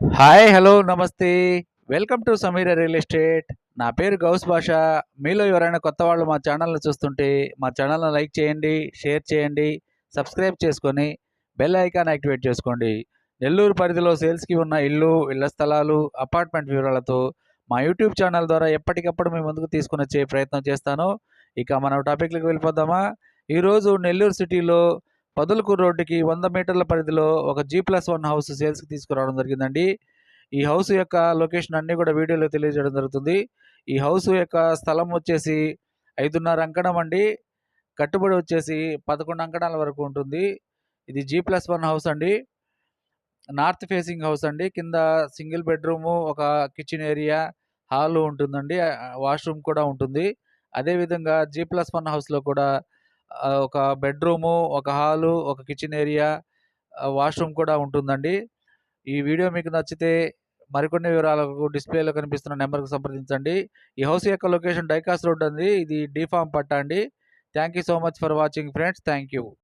Hi, hello, నమస్తే. Welcome to Sameera real estate. నా పేరు గౌస్ భాష. మీలో ఎవరైనా కొత్త వాళ్ళు మా ఛానల్ని చూస్తుంటే మా ఛానల్ని లైక్ చేయండి, షేర్ చేయండి, సబ్స్క్రైబ్ చేసుకొని బెల్ ఐకాన్ యాక్టివేట్ చేసుకోండి. నెల్లూరు పరిధిలో సేల్స్కి ఉన్న ఇళ్ల స్థలాలు, అపార్ట్మెంట్ వివరాలతో మా యూట్యూబ్ ఛానల్ ద్వారా ఎప్పటికప్పుడు మీ ముందుకు తీసుకుని వచ్చే ప్రయత్నం చేస్తాను. ఇక మనం టాపిక్లకు వెళ్ళిపోదామా? ఈరోజు నెల్లూరు సిటీలో పొదలకూరు రోడ్డుకి 100 మీటర్ల పరిధిలో ఒక G+1 హౌస్ సేల్స్కి తీసుకురావడం జరిగిందండి. ఈ హౌస్ యొక్క లొకేషన్ అన్నీ కూడా వీడియోలో తెలియజేయడం జరుగుతుంది. ఈ హౌస్ యొక్క స్థలం వచ్చేసి 5.5 అంకణం అండి. కట్టుబడి వచ్చేసి 11 అంకణాల వరకు ఉంటుంది. ఇది G+1 హౌస్ అండి. నార్త్ ఫేసింగ్ హౌస్ అండి. కింద సింగిల్ బెడ్రూము, ఒక కిచెన్ ఏరియా, హాలు ఉంటుందండి. వాష్రూమ్ కూడా ఉంటుంది. అదేవిధంగా G+1 హౌస్లో కూడా ఒక బెడ్రూము, ఒక హాలు, ఒక కిచెన్ ఏరియా, వాష్రూమ్ కూడా ఉంటుందండి. ఈ వీడియో మీకు నచ్చితే మరికొన్ని వివరాలకు డిస్ప్లేలో కనిపిస్తున్న నెంబర్కి సంప్రదించండి. ఈ హౌస్ యొక్క లొకేషన్ డైకాస్ రోడ్ అండి. ఇది డీ ఫామ్ పట్టా అండి. Thank you so much for watching friends. Thank you.